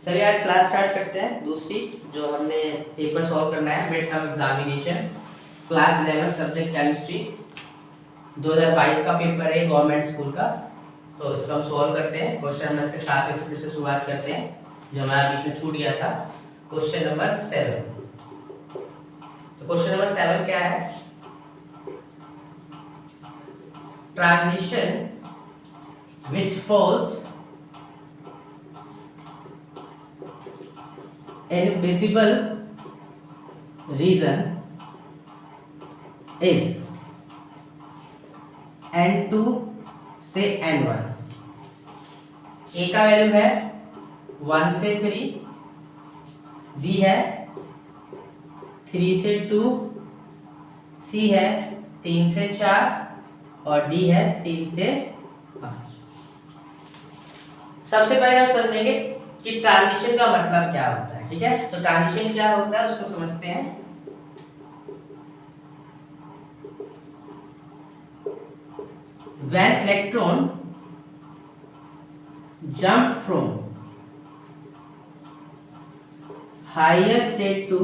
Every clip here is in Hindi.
चलिए आज क्लास स्टार्ट करते हैं। दूसरी जो हमने पेपर सॉल्व करना है mid term examination class 11 subject chemistry 2022 का पेपर है गवर्नमेंट स्कूल का। तो इसको हम सॉल्व करते हैं। क्वेश्चन नंबर के 7 से शुरुआत करते हैं जो हमारा बीच में छूट गया था। Question number 7। तो क्वेश्चन नंबर 7 क्या है? Transition which falls in visible region is n2 से n1। a का वैल्यू है 1 से 3, b है 3 से 2, c है 3 से 4 और d है 3 से 5। सबसे पहले हम समझेंगे कि ट्रांजिशन का मतलब क्या होता है। ठीक है, तो ट्रांजिशन क्या होता है उसको समझते हैं। When electron jump from higher state to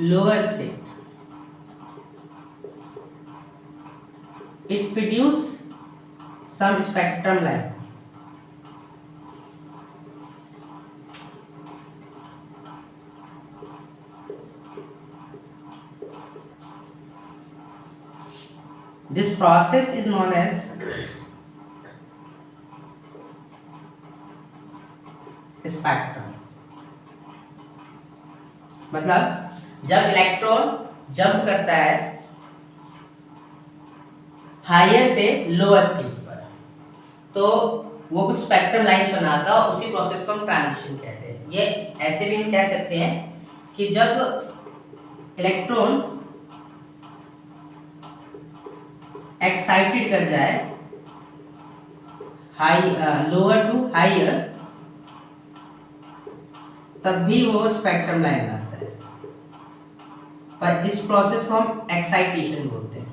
lower state, it produce some spectrum line. This process is known as spectrum. मतलब जब इलेक्ट्रॉन जंप करता है हायर से लोअर स्टेट पर तो वो कुछ स्पेक्ट्रम लाइंस बनाता है, उसी प्रोसेस को हम ट्रांजिशन कहते हैं। ये ऐसे भी हम कह सकते हैं कि जब इलेक्ट्रॉन एक्साइटेड कर जाए लोअर टू हायर तब भी वो स्पेक्ट्रम लाइन बनाता है, पर इस प्रोसेस को हम एक्साइटेशन बोलते हैं।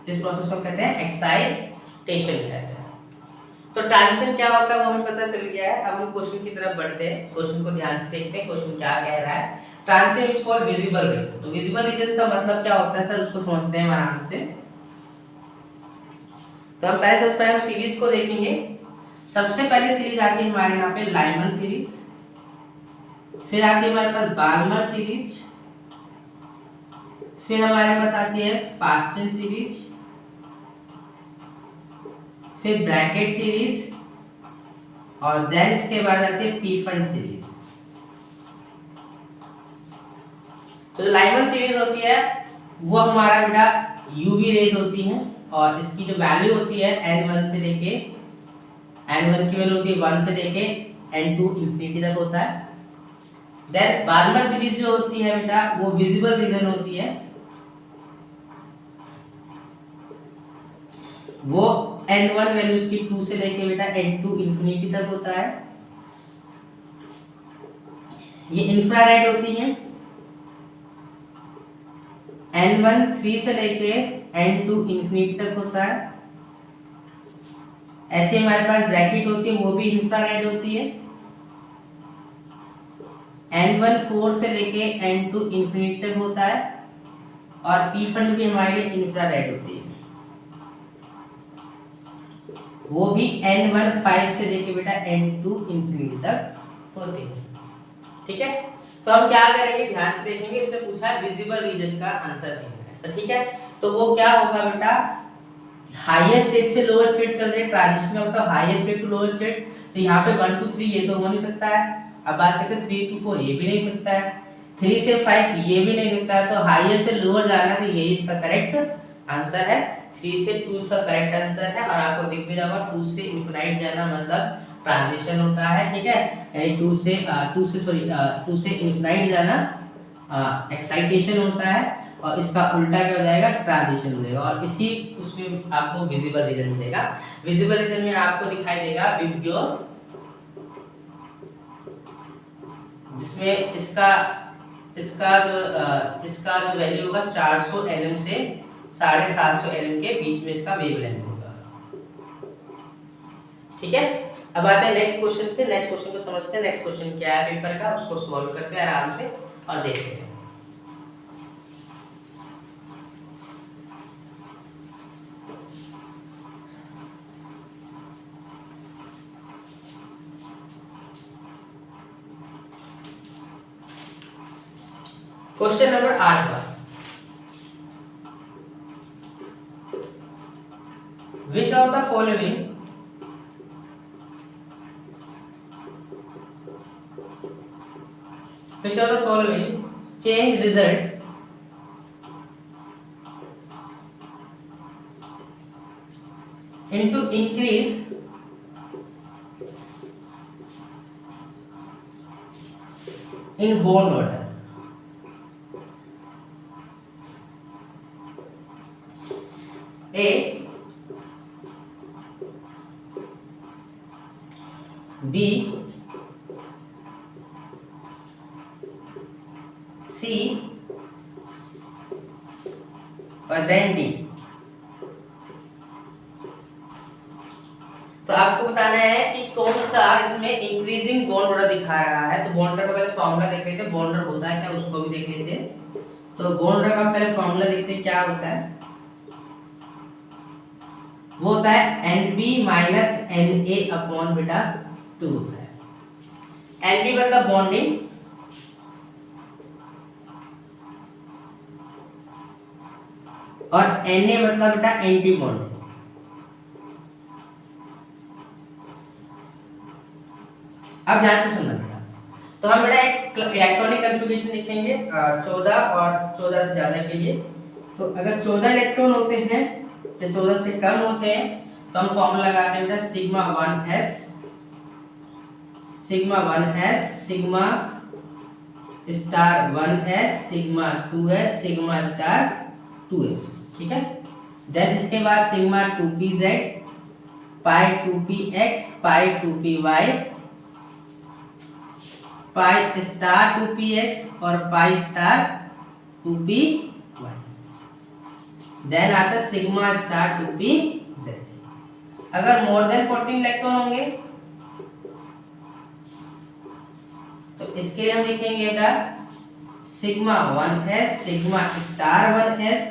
इस प्रोसेस को हम कहते हैं एक्साइटेशन कहते हैं। तो ट्रांजिशन क्या होता है वो हमें पता चल गया है। अब हम क्वेश्चन की तरफ बढ़ते हैं। क्वेश्चन को ध्यान से देखते हैं क्वेश्चन क्या कह रहा है। Transition is for visible region. तो विजिबल रीजन का मतलब क्या होता है सर, उसको समझते हैं आराम से। तो हम पहले सबसे पहले हम सीरीज को देखेंगे। सबसे पहले सीरीज आती है हमारे यहाँ पे लाइमन सीरीज, फिर आती है हमारे पास बाल्मर सीरीज, फिर हमारे पास आती है पास्टन सीरीज, फिर ब्रैकेट सीरीज और देन इसके बाद आती है पीफन सीरीज। तो लाइमन सीरीज होती है वो हमारा बेटा यूवी रेज होती है और इसकी जो वैल्यू होती है n1 से लेके n1 की वैल्यू होती है 1 से लेके n2 इंफिनिटी तक होता है। देन बाल्मर सीरीज जो होती है बेटा वो विजिबल रीजन होती है, वो n1 वैल्यू इसकी 2 से लेके बेटा n2 इंफिनिटी तक होता है। ये इंफ्रारेड होती है, n1 3 से लेके n2 इंफिनिटी तक होता है। ऐसे हमारे पास ब्रैकेट होती है वो भी इंफ्रारेड होती है, n1 4 से लेके n2 इंफिनिटी तक होता है और पी फंड भी हमारे लिए इंफ्रारेड होती है, वो भी n1 5 से लेके बेटा n2 इंफिनिटी तक होती है। ठीक है, तो हम क्या करेंगे ध्यान से देखेंगे। इसने पूछा है विजिबल रीजन का आंसर देना है सर। ठीक है, तो वो क्या होगा बेटा, हाईएस्ट स्टेट से लोअर स्टेट चल रहे ट्रांजिशन में मतलब highest state to lower state. तो यहाँ पे 1 2 3 ये तो हो नहीं सकता है। अब बात करते हैं 3 2 4 ये भी नहीं सकता है, 3 से 5 ये भी नहीं सकता है। तो हाईएस्ट से लोअर जाना तो यही इसका करेक्ट आंसर है। 3 से 2 इसका करेक्ट आंसर है और आपको दिख भी रहा होगा 2 से इनफिनाइट जाना मतलब ट्रांजिशन होता है। ठीक है, यानी 2 से इनफिनाइट जाना एक्साइटेशन होता है और इसका उल्टा क्या हो जाएगा, ट्रांजिशन हो जाएगा। और इसी उसमें आपको विजिबल रीजन मिलेगा। विजिबल रीजन में आपको दिखाई देगा विब्ग्योर, जिसमें इसका जो वैल्यू होगा 400 nm से 750 एलएम के बीच में इसका वेवलेंथ होगा। ठीक है, अब आते हैं नेक्स्ट क्वेश्चन पे। नेक्स्ट क्वेश्चन को समझते हैं। नेक्स्ट क्वेश्चन क्या है पेपर का, उसको सॉल्व करते हैं आराम से और देखते हैं। क्वेश्चन नंबर 8 का, which of the following change result into increase in bond order? A, B, C और देन D। तो आपको बताना है कि कौन सा इसमें इंक्रीजिंग बॉन्ड ऑर्डर दिखा रहा है। तो बॉन्ड ऑर्डर का पहले फॉर्मूला देख लेते हैं, बॉन्ड ऑर्डर होता है क्या उसको भी देख लेते हैं। तो बॉन्ड ऑर्डर का पहले फॉर्मूला देखते हैं क्या होता है। वो होता है NB माइनस NA अपॉन बेटा 2 है। NB मतलब बॉन्डिंग और Na मतलब बेटा एंटी बॉन्डिंग। अब ध्यान से सुनना बेटा। तो हम बेटा एक इलेक्ट्रॉनिक कन्फिगरेशन लिखेंगे 14 और 14 से ज्यादा के लिए। तो अगर 14 इलेक्ट्रॉन होते हैं या 14 से कम होते हैं तो हम फॉर्मूला लगाते हैं बेटा sigma 1s sigma star 1s sigma 2s sigma star 2s। ठीक है, देन इसके बाद सिग्मा 2pz पाई 2px पाई 2py पाई स्टार 2px और पाई स्टार 2py। देन आता है सिग्मा स्टार 2pz। अगर मोर देन 14 इलेक्ट्रॉन होंगे तो इसके लिए हम लिखेंगे बेटा sigma 1s sigma star 1s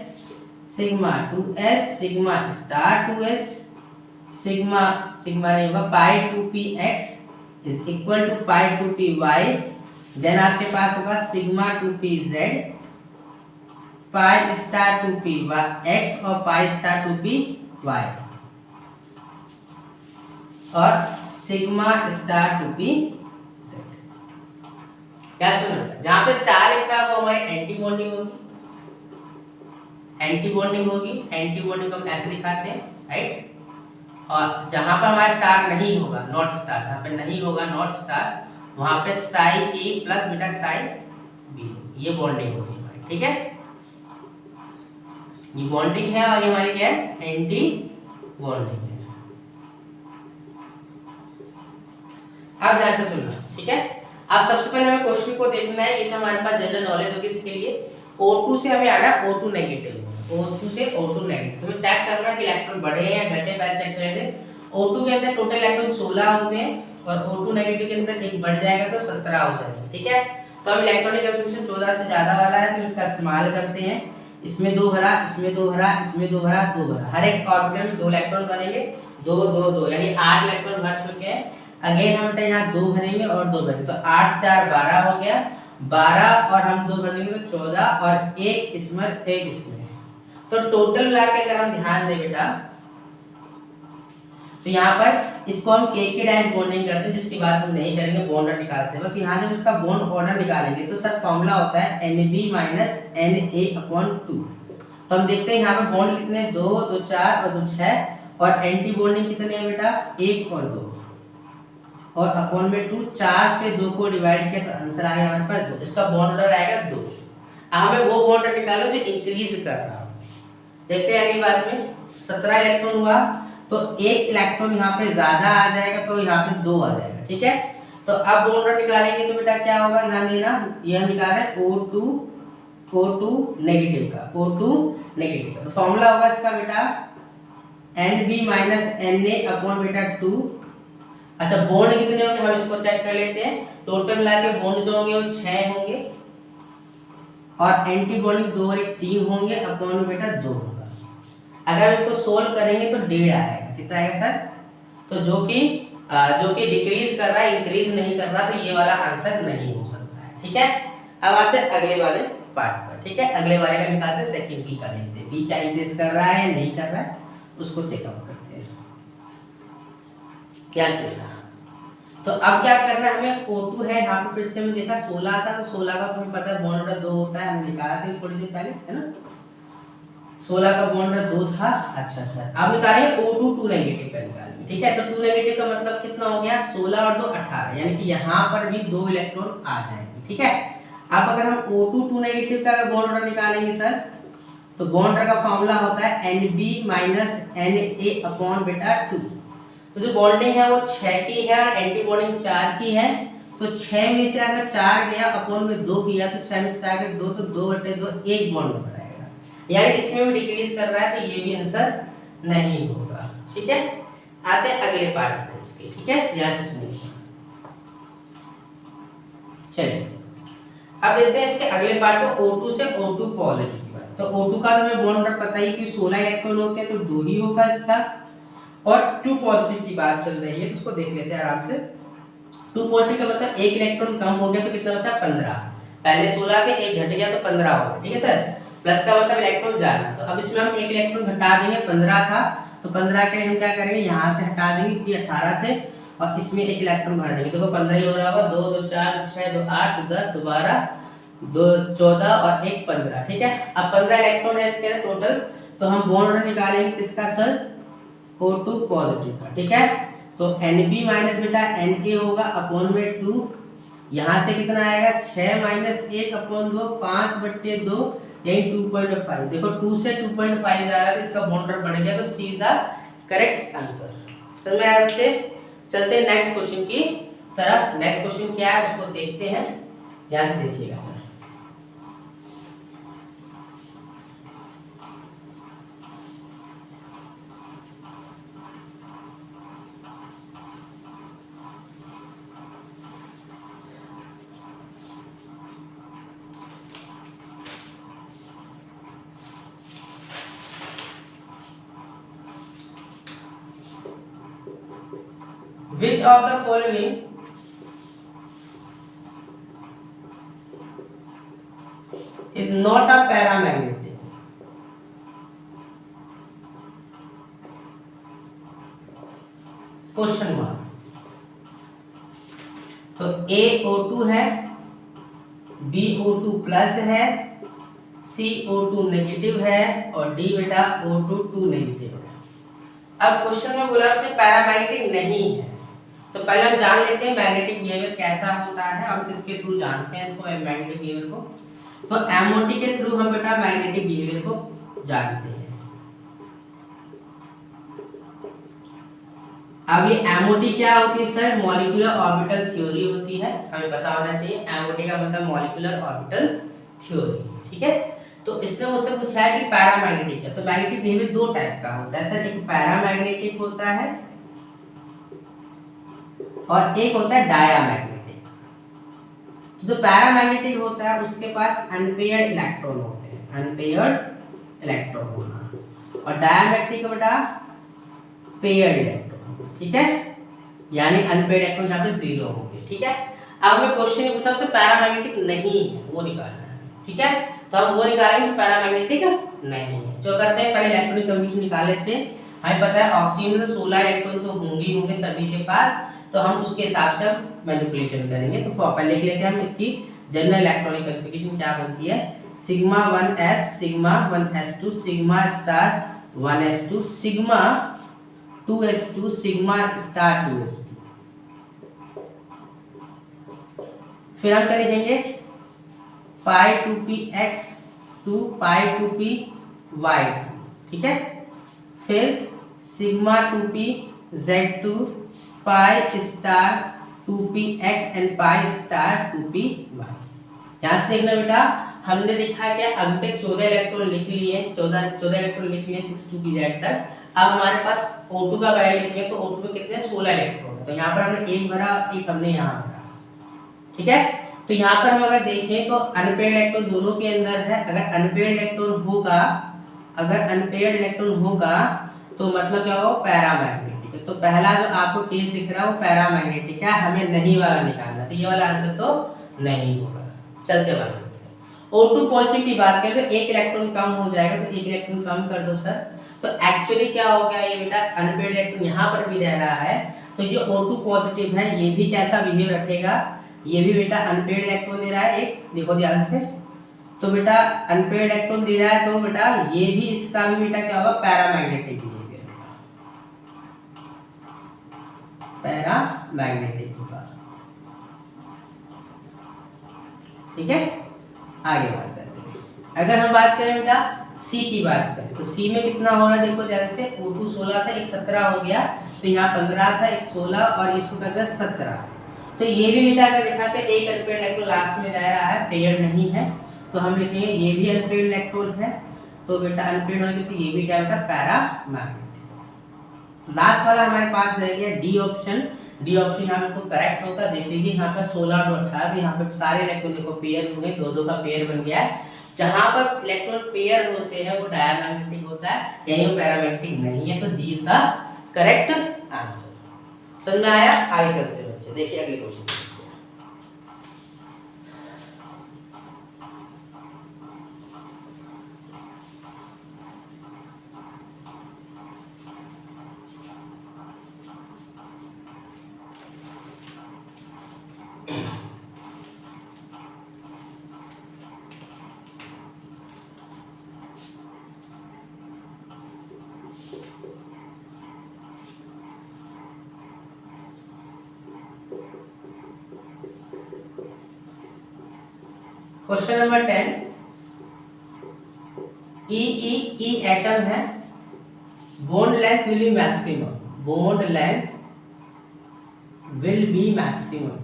sigma 2s sigma star 2s sigma नहीं होगा pi 2px is equal to pi 2py। Then आपके पास होगा sigma 2pz pi star 2px और पाई स्टार 2py और सिग्मा स्टार 2pz। क्या सुना, जहां पे स्टार लिखा है वो हमारी एंटी बॉन्डिंग होगी। एंटी बॉन्डिंग को हम ऐसे दिखाते हैं, राइट। और जहां पर हमारा स्टार नहीं होगा, नॉट स्टार, जहां पे नहीं होगा नॉट स्टार, वहां पे साई ए प्लस बीटा साई बी, ये बॉन्डिंग होती है हमारी। ठीक है, ये बॉन्डिंग है और ये हमारी क्या है, एंटी बॉन्डिंग है। अब ध्यान से सुनना, ठीक है। अब सबसे पहले हमें क्वेश्चन को देखना है, ये तो हमारे पास जनरल नॉलेज होगी इसके लिए। O2 से हमें आना O2 नेगेटिव, O2 से O2 नेगेटिव। तुम्हें चेक करना है कि इलेक्ट्रॉन बढ़े हैं या घटे, पहले चेक कर लेते। O2 के अंदर टोटल इलेक्ट्रॉन 16 होते हैं और O2 नेगेटिव के अंदर एक बढ़ जाएगा तो 17 हो जाएगा। ठीक है, तो हम इलेक्ट्रॉनिक कन्फिगरेशन 14 से ज्यादा वाला है तो इसका इस्तेमाल करते हैं। इसमें 2 भरा, इसमें 2 भरा, इसमें 2 भरा, 2 भरा, हर एक ऑर्बिटल में 2 इलेक्ट्रॉन बनेंगे, 2 2 2 यानी 8 इलेक्ट्रॉन भर चुके हैं। अगेन हम बेटा यहाँ 2 भरेंगे और 2 भरेंगे तो 8 4 12 हो गया, 12 और हम 2 भर देंगे तो 14 और एक इसमें एक इसमें। तो टोटल मिला के अगर हम ध्यान दें बेटा तो यहाँ पर इसको हम के डैश बॉन्डिंग करते हैं, जिसकी बात हम नहीं करेंगे, बॉन्ड ऑर्डर निकालते हैं बस। यहाँ जब इसका बॉन्ड ऑर्डर निकालेंगे तो सर फॉर्मूला होता है NB माइनस NA/2। तो हम देखते हैं यहाँ पे बॉन्ड कितने, 2 2 4 और 2 6 और एंटी बॉन्डिंग कितने हैं बेटा, 1 और 2 और अपॉन में 2, 4 से 2 को डिवाइड किया तो आंसर आ गया हमारे पास 2। इसका बॉन्ड ऑर्डर आएगा 2। हमें वो बॉन्ड ऑर्डर निकालो जो इंक्रीज कर रहा हो। देखते हैं अगली बात में 17 इलेक्ट्रॉन हुआ तो एक इलेक्ट्रॉन यहाँ पे ज्यादा आ जाएगा तो यहाँ पे 2 आ जाएगा। ठीक है, तो अब बॉन्ड ऑर्डर निकालेंगे तो बेटा क्या होगा, ध्यान देना, ये हम निकाल रहे हैं O2 O2 नेगेटिव का, O2 नेगेटिव का। तो फॉर्मूला होगा इसका बेटा NB माइनस Na अपॉन बेटा 2। अच्छा बॉन्ड कितने होंगे हम इसको चेक कर लेते हैं। टोटल मिला के बॉन्ड जो होंगे वो 6 होंगे और एंटी बॉन्डिंग 2 और 1 3 होंगे अपॉन बेटा 2 होगा। अगर हम इसको सोल्व करेंगे तो 1.5 आएगा। कितना आएगा सर? तो जो कि डिक्रीज कर रहा है, इंक्रीज नहीं कर रहा, तो ये वाला आंसर नहीं हो सकता है। ठीक है, अब आते हैं अगले वाले पार्ट पर। ठीक है, अगले वाले का निकालते हैं, सेकंड पी का देखते हैं। पी क्या इंक्रीज कर रहा है या नहीं कर रहा है उसको चेकआउट करते हैं। क्या चलेगा? तो अब क्या करना है हमें, O2 है यहाँ पे, फिर से हमें देखा 16 था, तो 16 का तुम्हें पता है बॉन्ड नंबर 2 होता है, हमने निकाला था थोड़ी देर पहले, है ना। 16 का बॉन्ड नंबर 2 था। अच्छा सर, अब निकालेंगे O2 2 नेगेटिव का निकालेंगे। ठीक है, तो 2 नेगेटिव का मतलब कितना हो गया, 16 और 2 18, यानी कि यहाँ पर भी 2 इलेक्ट्रॉन आ जाएंगे। ठीक है, अब अगर हम O2 2 नेगेटिव का बॉन्ड नंबर निकालेंगे सर, तो बॉन्ड नंबर का फॉर्मूला होता है NB माइनस Na अपॉन बेटा 2। तो जो बॉन्डिंग है वो 6 की है और एंटी बॉन्डिंग 4 की है। तो 6 में से अगर 4 गया अपॉन में 2 किया तो 6 में से 4 गया 2, तो 2/2 1 बॉन्ड नंबर आएगा, यानी इसमें भी डिक्रीज कर रहा है, तो ये भी आंसर नहीं होगा। ठीक है, आते हैं अगले पार्ट पे इसके। ठीक है, ध्यान से सुनिए। चलिए अब देखते हैं इसके अगले पार्ट को, O2 से O2 पॉजिटिव की बात। तो O2 का तो हमें बॉन्ड नंबर पता ही कि 16 इलेक्ट्रॉन होते हैं, तो 2 ही होगा इसका। और 2 पॉजिटिव की बात चल रही है, तो उसको देख लेते हैं आराम से। 2 पॉजिटिव का मतलब 1 इलेक्ट्रॉन कम हो गया, तो कितना बचा 15। पहले 16 थे, 1 घट गया तो 15 हो गया। ठीक है सर, प्लस का मतलब इलेक्ट्रॉन ज्यादा, तो अब इसमें हम 1 इलेक्ट्रॉन घटा देंगे। 15 था तो 15 के लिए हम क्या करेंगे, यहाँ से हटा देंगे क्योंकि 18 थे, और इसमें 1 इलेक्ट्रॉन भर देंगे। देखो 15 ही हो रहा होगा, 2 2 4 2 6 2 8 2 10 2 12 2 14 और 1 15। ठीक है, अब 15 इलेक्ट्रॉन है इसके टोटल, तो हम बॉन्ड निकालेंगे किसका सर, O2 पॉजिटिव का। ठीक है, तो NB माइनस बेटा Na होगा अपॉन में 2, यहाँ से कितना आएगा 6 माइनस 1 अपॉन 2, 5/2 यही 2.5। देखो 2 से 2.5 जाएगा तो इसका बॉन्ड नंबर बढ़ गया, तो C is the correct answer. Sir मैं आपसे चलते हैं नेक्स्ट क्वेश्चन की तरफ। नेक्स्ट क्वेश्चन क्या है उसको देखते हैं, ध्यान से देखिएगा sir. Which of the following is not a paramagnetic? Question mark. तो AO2 है, BO2 प्लस है, CO2 नेगेटिव है और D बेटा O2 2 नेगेटिव है। अब क्वेश्चन में बोला उसमें पैरामैग्नेटिक नहीं है, तो पहले हम जान लेते हैं मैग्नेटिक बिहेवियर कैसा होता है। हम किसके थ्रू जानते हैं इसको, मैग्नेटिक बिहेवियर को, तो MOT के थ्रू हम बेटा मैग्नेटिक बिहेवियर को जानते हैं। अब ये MOT क्या होती है सर, मॉलिक्यूलर ऑर्बिटल थ्योरी होती है, हमें पता होना चाहिए। MOT का मतलब मॉलिक्यूलर ऑर्बिटल थ्योरी। ठीक है, तो इसने मुझसे पूछा है कि पैरामैग्नेटिक है, तो मैग्नेटिक बिहेवियर 2 टाइप का होता है सर, एक पैरामैग्नेटिक होता है और एक होता है डायामैग्नेटिक। तो जो पैरामैग्नेटिक होता है उसके पास अनपेयर्ड इलेक्ट्रॉन होते हैं, अनपेयर्ड इलेक्ट्रॉन होना, और डायामैग्नेटिक का बेटा पेयर्ड इलेक्ट्रॉन। ठीक है, यानी अनपेयर्ड इलेक्ट्रॉन यहाँ पे 0 होंगे। ठीक है, अब हमें क्वेश्चन ये पूछा उससे पैरामैग्नेटिक नहीं है वो निकालना है। ठीक है, तो हम वो निकालेंगे जो पैरामैग्नेटिक नहीं है। जो करते हैं पहले इलेक्ट्रॉनिक कंफर्मेशन निकाल लेते हैं। हमें पता है ऑक्सीजन में 16 इलेक्ट्रॉन तो होंगे होंगे सभी के पास, तो हम उसके हिसाब से मैनिपुलेशन करेंगे। तो पहले लिख लेते हैं हम इसकी जनरल इलेक्ट्रॉनिक कन्फिगरेशन क्या बनती है, sigma 1s sigma 1s2 sigma star 1s2 sigma 2s2 sigma star 2s2। फिर हम क्या लिखेंगे पाई 2px 2 पाई 2py2। ठीक है, फिर sigma 2pz2 pi star 2px and pi star 2py। यहाँ से देखना बेटा, हमने लिखा क्या, अभी तक 14 इलेक्ट्रॉन लिख लिए, 14 इलेक्ट्रॉन लिख लिए 6 2pz तक। अब हमारे पास O2 का वैल्यू लिखेंगे तो O2 में कितने 16 इलेक्ट्रॉन है, तो यहाँ पर हमने एक भरा, एक हमने यहाँ भरा, ठीक है। तो यहाँ पर हम अगर देखें तो अनपेयर्ड इलेक्ट्रॉन दोनों के अंदर है। अगर अनपेयर्ड इलेक्ट्रॉन होगा, अगर अनपेयर्ड इलेक्ट्रॉन होगा तो मतलब क्या होगा, पैरामैग्नेटिक है। तो पहला जो आपको केस दिख रहा है वो पैरामैग्नेटिक है, हमें नहीं वाला निकालना, तो ये वाला आंसर तो नहीं होगा। चलते वाले O2 पॉजिटिव की बात करें तो एक इलेक्ट्रॉन कम हो जाएगा, तो एक इलेक्ट्रॉन कम कर दो सर। तो एक्चुअली क्या हो गया, ये बेटा अनपेयर्ड इलेक्ट्रॉन यहाँ पर भी रह रहा है, तो ये O2 पॉजिटिव है, ये भी कैसा बिहेव रखेगा, ये भी बेटा अनपेयर्ड इलेक्ट्रॉन दे रहा है एक, देखो ध्यान से। तो बेटा अनपेयर्ड इलेक्ट्रॉन दे रहा है, तो बेटा ये भी, इसका भी बेटा क्या होगा, पैरामैग्नेटिक बिहेवियर, पैरामैग्नेटिक होगा, ठीक है। आगे बात करते हैं, अगर हम बात करें बेटा सी की बात करें तो सी में कितना हो रहा है, देखो ध्यान से, O2 16 था, एक 17 हो गया, तो यहाँ 15 था, एक 16 और इसको कर दिया 17। तो ये भी बेटा अगर देखा तो एक अनपेयर्ड इलेक्ट्रॉन लास्ट में रह रहा है, पेयर्ड नहीं है, तो हम लिखेंगे ये भी अनपेयर्ड इलेक्ट्रॉन है, तो बेटा अनपेयर्ड होने से ये भी क्या बेटा, पैरामैग्नेटिक। लास्ट वाला हमारे पास रह गया डी ऑप्शन। डी ऑप्शन यहाँ पे करेक्ट होगा, देख लीजिए यहाँ पे 16 और 18, यहाँ पे सारे इलेक्ट्रॉन देखो पेयर हो गए, दो का पेयर बन गया है। जहां पर इलेक्ट्रॉन पेयर होते हैं वो डायमैग्नेटिक होता है, यही पैरामैग्नेटिक नहीं है, तो D is the correct answer. समझ में आया? आगे चलते हैं बच्चे, देखिए अगले question. Question number 10, E atom है, bond length will be maximum, bond length will be maximum.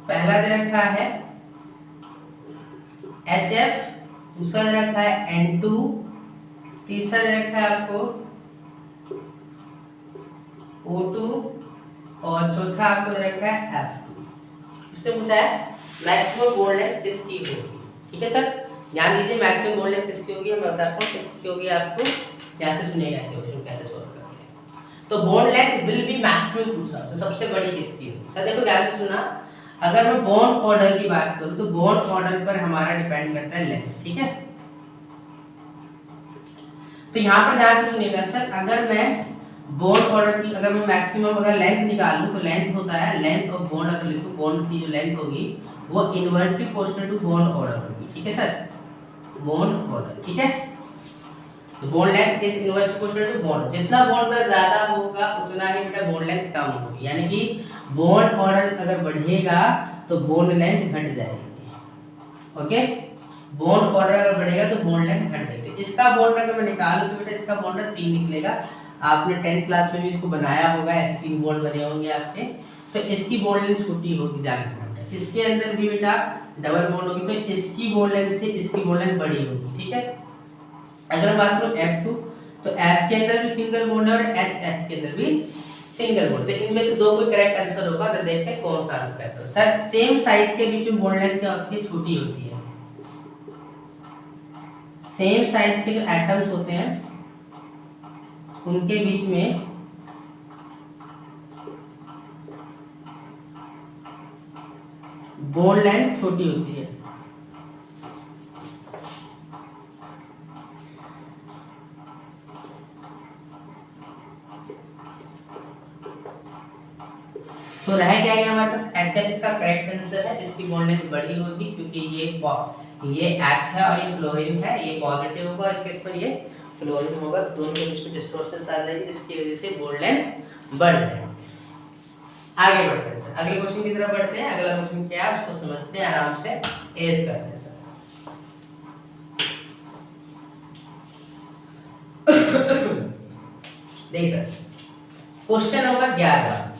पहला दे रखा है HF, दूसरा दे रखा है N2, तीसरा दे रखा है आपको O2 और चौथा आपको दे रखा है F2। उसने पूछा है मैक्सिमम बॉन्ड लेंथ किसकी होगी, ठीक है सर। ध्यान दीजिए, मैक्सिमम बॉन्ड लेंथ किसकी होगी, मैं बताता हूँ किसकी होगी आपको, यहाँ से सुनिएगा ऐसे क्वेश्चन कैसे सॉल्व करते हैं। तो bond length will be maximum पूछ रहा है, तो सबसे बड़ी किसकी होगी सर। देखो ध्यान से सुना, अगर मैं बॉन्ड ऑर्डर की बात करूँ तो बॉन्ड ऑर्डर पर हमारा डिपेंड करता है लेंथ, ठीक है। तो यहाँ पर ध्यान से सुनिएगा सर, अगर मैं बॉन्ड ऑर्डर की, अगर मैं मैक्सिमम अगर लेंथ निकालूं तो लेंथ होता है, लेंथ ऑफ बॉन्ड अगर लिखूं, बॉन्ड की जो लेंथ होगी वो inversely proportional to bond order होगी, ठीक है सर, बॉन्ड ऑर्डर, ठीक है। तो bond length is inversely proportional to bond, जितना बॉन्ड का ज्यादा होगा उतना ही बेटा बॉन्ड लेंथ कम होगी, यानी कि बॉन्ड ऑर्डर अगर बढ़ेगा तो बॉन्ड लेंथ घट जाएगी, ओके। बॉन्ड ऑर्डर अगर बढ़ेगा तो बॉन्ड लेंथ घट जाएगी। तो इसका बॉन्ड अगर मैं निकालूं तो बेटा इसका बॉन्ड 3 निकलेगा, आपने 10th क्लास में भी इसको बनाया होगा, ऐसे 3 बॉन्ड बने होंगे आपके। तो इसकी बॉन्ड लेंथ छोटी होगी ज़्यादा, इसके अंदर भी बेटा डबल बॉन्ड होगी, तो इसकी बॉन्ड लेंथ से इसकी बॉन्ड लेंथ बड़ी होगी, ठीक है। अगर मैं बात करूं F2, तो F के अंदर भी सिंगल बॉन्ड है और HF के अंदर भी सिंगल बॉन्ड, तो इनमें से दो कोई करेक्ट आंसर होगा, तो देखते हैं कौन सा आंसर करेक्ट है। सर सेम साइज के बीच में बॉन्ड लेंथ क्या होती है, छोटी होती है। सेम साइज के जो एटम्स होते हैं उनके बीच में बॉन्ड लेंथ छोटी होती है। तो रह क्या गया हमारे पास HF, इसका करेक्ट आंसर है, इसकी बॉन्ड लेंथ बड़ी होगी क्योंकि ये H है और ये फ्लोरीन है, ये पॉजिटिव होगा, इसके इस पर ये फ्लोरीन होगा, तो दोनों के बीच में डिस्टॉर्शन आ जाएगी, जिसकी वजह से बॉन्ड लेंथ बढ़ जाएगी। आगे बढ़ते हैं सर, अगले क्वेश्चन की तरफ बढ़ते हैं। अगला क्वेश्चन क्या है उसको समझते हैं, आराम से एज करते हैं सर। देखिए sir, question number 11,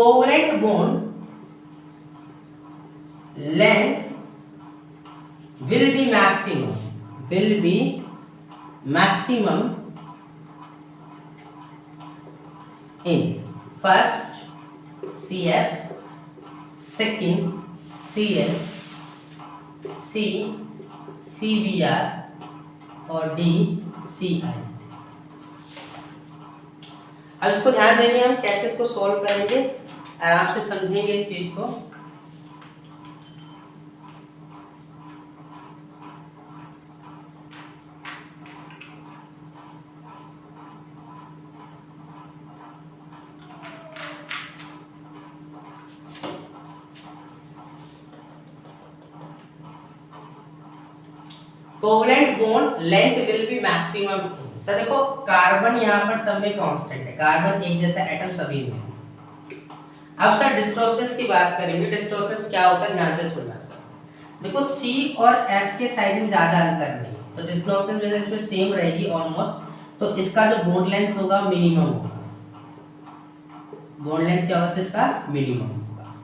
covalent bond length will be maximum in first CF, second CL, C CBr और D CI। अब इसको ध्यान देंगे, हम कैसे इसको सॉल्व करेंगे, आराम से समझेंगे इस चीज को। Covalent bond length will be maximum. Sir देखो कार्बन यहाँ पर सब में कांस्टेंट है, कार्बन एक जैसा एटम सभी में है। अब सर डिस्टोर्शनस की बात करेंगे। डिस्टोर्शनस क्या होता है, ध्यान से सुनना सर। देखो C और F के साइज में ज्यादा अंतर नहीं है, तो डिस्टोर्शनस वैसे इसमें सेम रहेगी ऑलमोस्ट। तो इसका जो बॉन्ड लेंथ होगा मिनिमम होगा। बॉन्ड लेंथ क्या होगा इसका, मिनिमम होगा।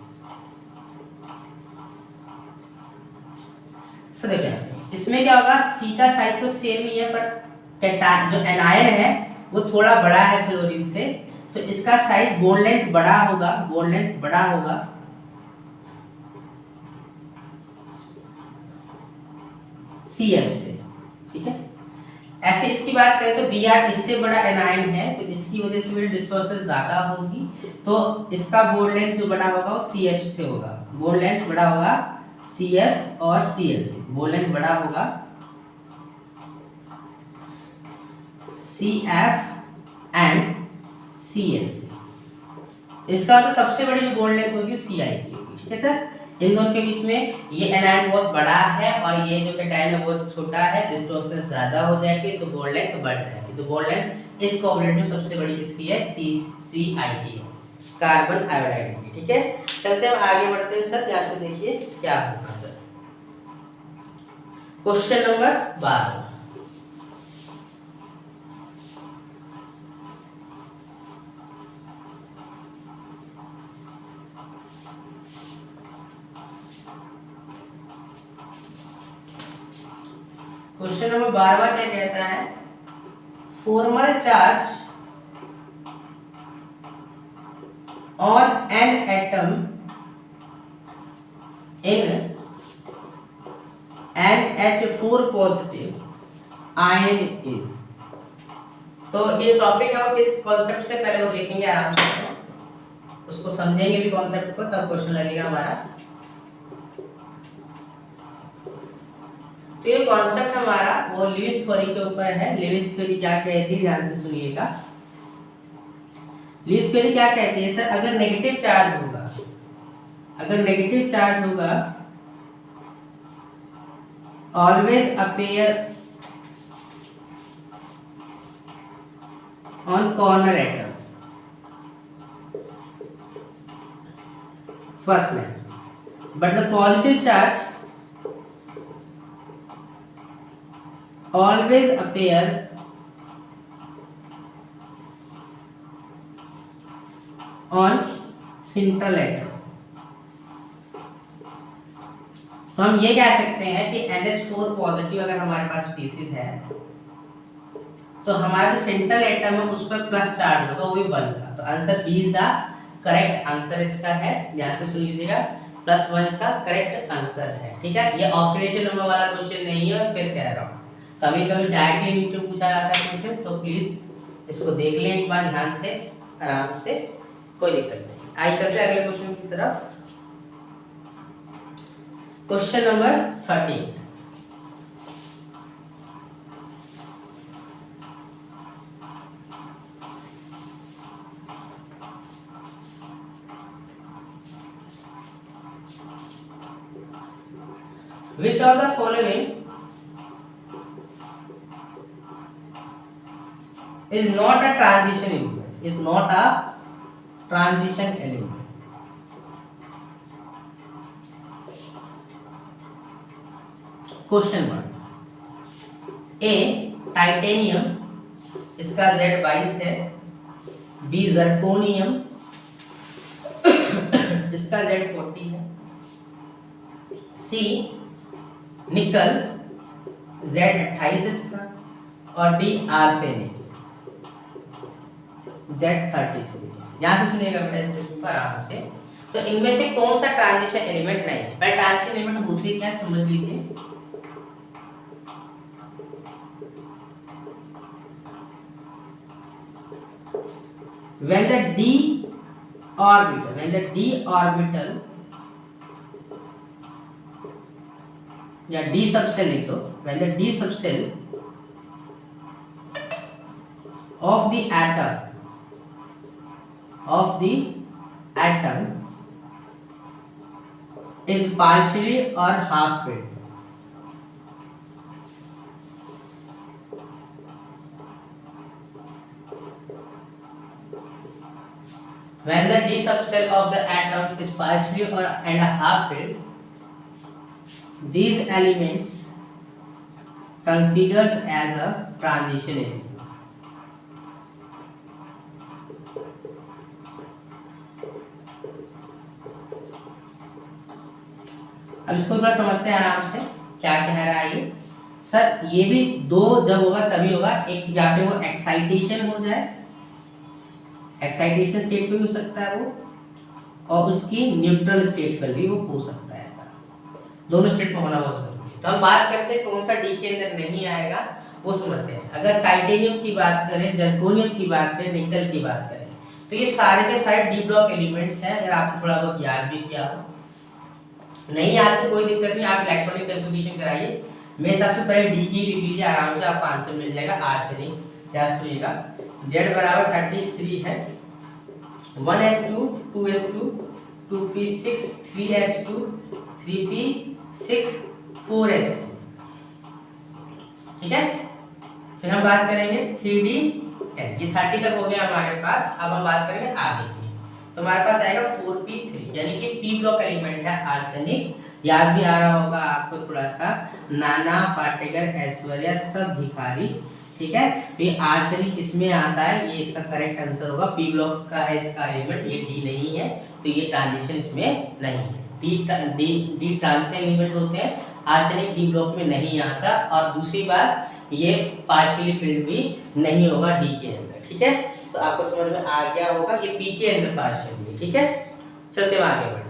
सर देखिए इसमें क्या होगा, C का साइज तो सेम ही है, पर जो एनायन है वो थोड़ा बड़ा है फ्लोरीन से, तो इसका साइज बॉन्ड लेंथ बड़ा होगा, बॉन्ड लेंथ बड़ा होगा। CF से, ठीक है। ऐसे इसकी बात करें तो Br इससे बड़ा एनायन है, तो इसकी वजह से मेरी डिस्टोर्शन ज्यादा होगी, तो इसका बॉन्ड लेंथ जो बड़ा होगा वो CF से होगा। बॉन्ड लेंथ बड़ा होगा CF और Cl से, बॉन्ड लेंथ बड़ा होगा CF एंड Cl से। इसका मतलब सबसे बड़ी जो बॉन्ड लेंथ होगी Ci की होगी, ठीक है सर। इन दोनों के बीच में ये एनायन बहुत बड़ा है और ये जो कैटायन है बहुत छोटा है, डिस्टोर्शन ज्यादा हो जाएगी तो बॉन्ड लेंथ बढ़ जाएगी। तो बॉन्ड लेंथ इस कोवलेंट में सबसे बड़ी किसकी है, Ci की है, कार्बन आयोडाइड की, ठीक है। चलते हैं आगे बढ़ते हैं सर, ध्यान से देखिए क्या होगा sir. Question number 12। Question number 12 क्या कहता है, formal charge on an atom in NH4 positive ion is। तो ये टॉपिक है, किस कॉन्सेप्ट से पहले वो देखेंगे आराम से, उसको समझेंगे भी कॉन्सेप्ट को, तब क्वेश्चन लगेगा हमारा। तो ये कॉन्सेप्ट हमारा वो लीविस थ्योरी के ऊपर है। लीविस थ्योरी क्या कहती है, ध्यान से सुनिएगा। लीविस थ्योरी क्या कहती है सर, अगर नेगेटिव चार्ज होगा, अगर नेगेटिव चार्ज होगा always appear on corner atom first में, but the positive charge always appear on central atom। तो हम ये कह सकते हैं कि NH4 पॉजिटिव अगर हमारे पास स्पीसीज है तो हमारा जो सेंट्रल एटम है उस पर प्लस चार्ज होगा, वो भी 1 का। तो answer B is the correct answer इसका है, ध्यान से सुन लीजिएगा, +1 इसका करेक्ट आंसर है, ठीक है। ये ऑक्सीडेशन नंबर वाला क्वेश्चन नहीं है, फिर कह रहा हूँ कभी कभी डायरेक्टली नीचे पूछा जाता है क्वेश्चन, तो प्लीज इसको देख लें एक बार ध्यान से, आराम से, कोई दिक्कत नहीं। आइए चलते हैं अगले क्वेश्चन की तरफ। Question number 13। Which of the following is not a transition element, is not a transition element? Question 1, A titanium, इसका Z22 है, B जर्कोनियम, इसका Z40 है। सी निकल Z28 इसका, और डी आर्सेनिक Z33। यहाँ से सुनिएगा बेटा इस क्वेश्चन पर आराम से। तो इनमें से कौन सा ट्रांजिशन एलिमेंट नहीं है? पहले ट्रांजिशन एलिमेंट होते क्या समझ लीजिए। when the d orbital या d सबसेल लिख दो, when the d subshell of the atom is partially or half filled, when the d subshell of the atom is partially or and half filled, these elements considered as a transition element. अब इसको थोड़ा समझते हैं आराम से, क्या कह रहा है ये। सर ये भी दो जब होगा तभी होगा, एक या फिर वो एक्साइटेशन हो जाए, एक्साइटेशन स्टेट पे भी हो सकता है वो, और उसकी न्यूट्रल स्टेट पर भी वो हो सकता है। ऐसा दोनों स्टेट पर होना बहुत जरूरी है। तो हम बात करते हैं कौन सा डी के अंदर नहीं आएगा, वो समझते हैं। अगर टाइटेनियम की बात करें, जर्कोनियम की बात करें, निकल की बात करें, तो ये सारे के सारे डी ब्लॉक एलिमेंट्स हैं। अगर आपको थोड़ा बहुत याद भी किया हो, नहीं याद तो कोई दिक्कत नहीं, आप इलेक्ट्रॉनिक सब्स्टिट्यूशन कराइए। मेरे हिसाब से पहले डी की लिख लीजिए, आराम से आपको आंसर मिल जाएगा। आर्सेनिक या सुनिएगा Z बराबर 33 है, 1s2 2s2 2p6 3s2 3p6 4s2, ठीक है। फिर हम बात करेंगे 3d10, ये 30 तक हो गया हमारे पास। अब हम बात करेंगे आगे की, तो हमारे पास आएगा 4p3, यानी कि p ब्लॉक एलिमेंट है आर्सेनिक। याद भी आ रहा होगा आपको थोड़ा सा, नाना पाटेकर ऐश्वर्या सब भिखारी, ठीक है। तो ये आर्सेनिक इसमें आता है, ये इसका करेक्ट आंसर होगा। p ब्लॉक का है इसका एलिमेंट, ये d नहीं है, तो ये ट्रांजिशन इसमें नहीं है। डी ट्रांजिशन एलिमेंट होते हैं, आर्सेनिक डी ब्लॉक में नहीं आता। और दूसरी बात, ये पार्शियली फिल्ड भी नहीं होगा डी के अंदर, ठीक है। तो आपको समझ में आ गया होगा, ये पी के अंदर पार्शियली, ठीक है। चलते हैं आगे बढ़ते हैं।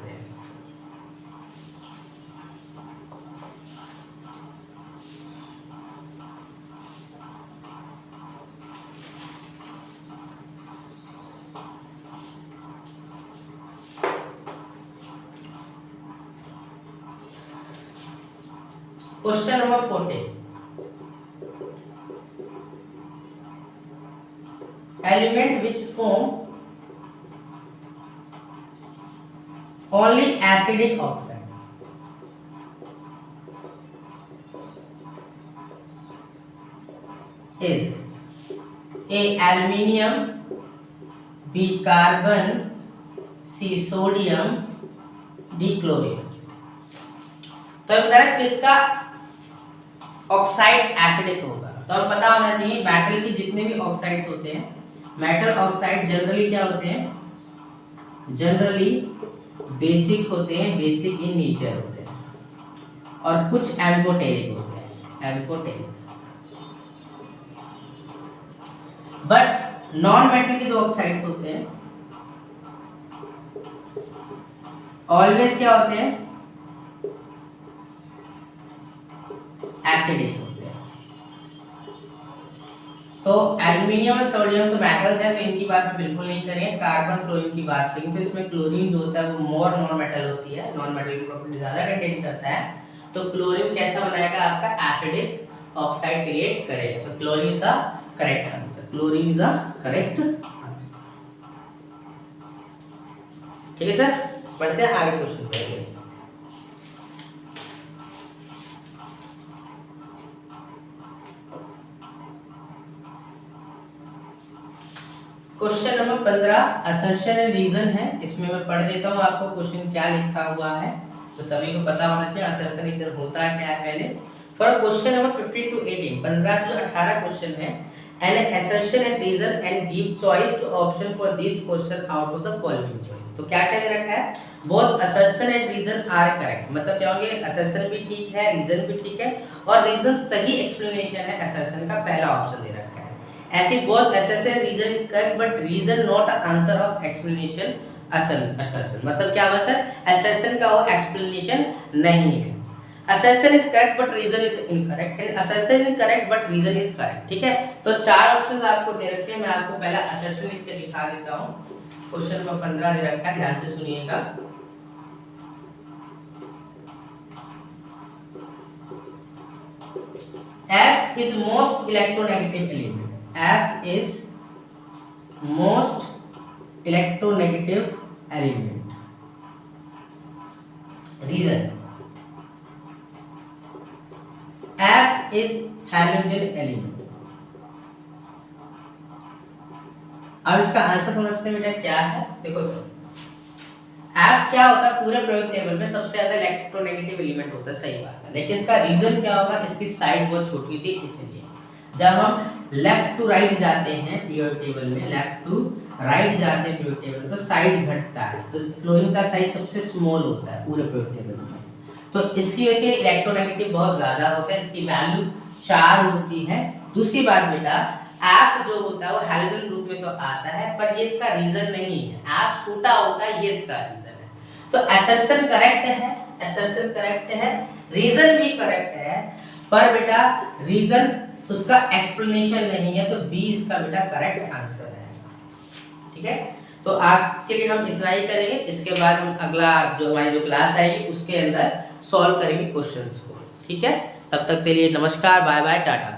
Question number 14, element which form only acidic oxide is A aluminium, B carbon, C sodium, D chlorine। तो बता रहे किसका ऑक्साइड एसिडिक होगा। तो हमें पता होना चाहिए मेटल की जितने भी ऑक्साइड्स होते हैं, मेटल ऑक्साइड जनरली क्या होते हैं, जनरली बेसिक होते हैं, बेसिक इन नेचर होते हैं, और कुछ एम्फोटेरिक होते हैं, एम्फोटेरिक। बट नॉन मेटल के जो ऑक्साइड्स होते हैं ऑलवेज क्या होते हैं, एसिडिक होते हैं। तो एल्युमिनियम और सोडियम तो मेटल्स हैं, तो इनकी बात हम बिल्कुल नहीं करेंगे। कार्बन क्लोरीन की बात करेंगे, तो इसमें क्लोरीन जो होता है वो मोर नॉन मेटल होती है, नॉन मेटल की प्रॉपर्टी ज्यादा कंटेन करता है। तो क्लोरीन कैसा बनाएगा, आपका एसिडिक ऑक्साइड क्रिएट करेगा। तो chlorine is the correct answer, chlorine is the correct answer, ठीक है सर। बढ़ते हैं आगे क्वेश्चन पे। Question number 15 assertion and reason है। इसमें मैं पढ़ देता हूँ आपको क्वेश्चन क्या लिखा हुआ है, तो सभी को पता होना चाहिए असर्शन रीजन होता है क्या है पहले। फॉर क्वेश्चन नंबर 15 to 18, 15 से जो 18 क्वेश्चन है, N assertion and reason and give choice to option for these question out of the following choice। तो क्या क्या दे रखा है, both assertion and reason are correct, मतलब क्या होंगे, assertion भी ठीक है, reason भी ठीक है, और reason सही explanation है assertion का, पहला ऑप्शन दे रखा है। ऐसे both assertion and reason is correct but reason not an answer of explanation assertion, मतलब क्या हुआ सर, assertion का वो explanation नहीं है। assertion is correct but reason is incorrect and assertion is correct but reason is correct, ठीक है। तो चार ऑप्शंस आपको दे रखे हैं, मैं आपको पहला assertion लिख के दिखा देता हूँ। क्वेश्चन नंबर 15 दे रखा है, ध्यान से सुनिएगा। F is most electronegative element, F is most electronegative element, reason F is halogen element। अब इसका आंसर समझते हैं बेटा क्या है, देखो सर, F क्या होता है, पूरे प्रयोग टेबल में सबसे ज्यादा इलेक्ट्रोनेगेटिव एलिमेंट होता है, सही बात है, लेकिन इसका रीजन क्या होगा, इसकी साइड बहुत छोटी थी, इसलिए जब हम लेफ्ट टू राइट जाते हैं पीरियोडिक टेबल में, लेफ्ट टू राइट जाते हैं पीरियोडिक टेबल में, तो साइज घटता है, तो फ्लोरीन का साइज सबसे स्मॉल होता है पूरे पीरियोडिक टेबल में, तो इसकी वजह से इलेक्ट्रोनेगेटिव बहुत ज्यादा होता है, इसकी वैल्यू 4 होती है। दूसरी बात बेटा, F जो होता है वो हैलोजन ग्रुप में तो आता है, पर ये इसका रीजन नहीं है, F छोटा होता है, ये इसका रीजन है। तो असर्शन करेक्ट है, असर्शन करेक्ट है, रीजन भी करेक्ट है, पर बेटा रीजन उसका एक्सप्लेनेशन नहीं है, तो बी इसका बेटा करेक्ट आंसर है, ठीक है। तो आज के लिए हम इतना ही करेंगे, इसके बाद हम अगला जो हमारी जो क्लास आएगी उसके अंदर सॉल्व करेंगे क्वेश्चंस को, ठीक है। तब तक के लिए नमस्कार, बाय बाय, टाटा।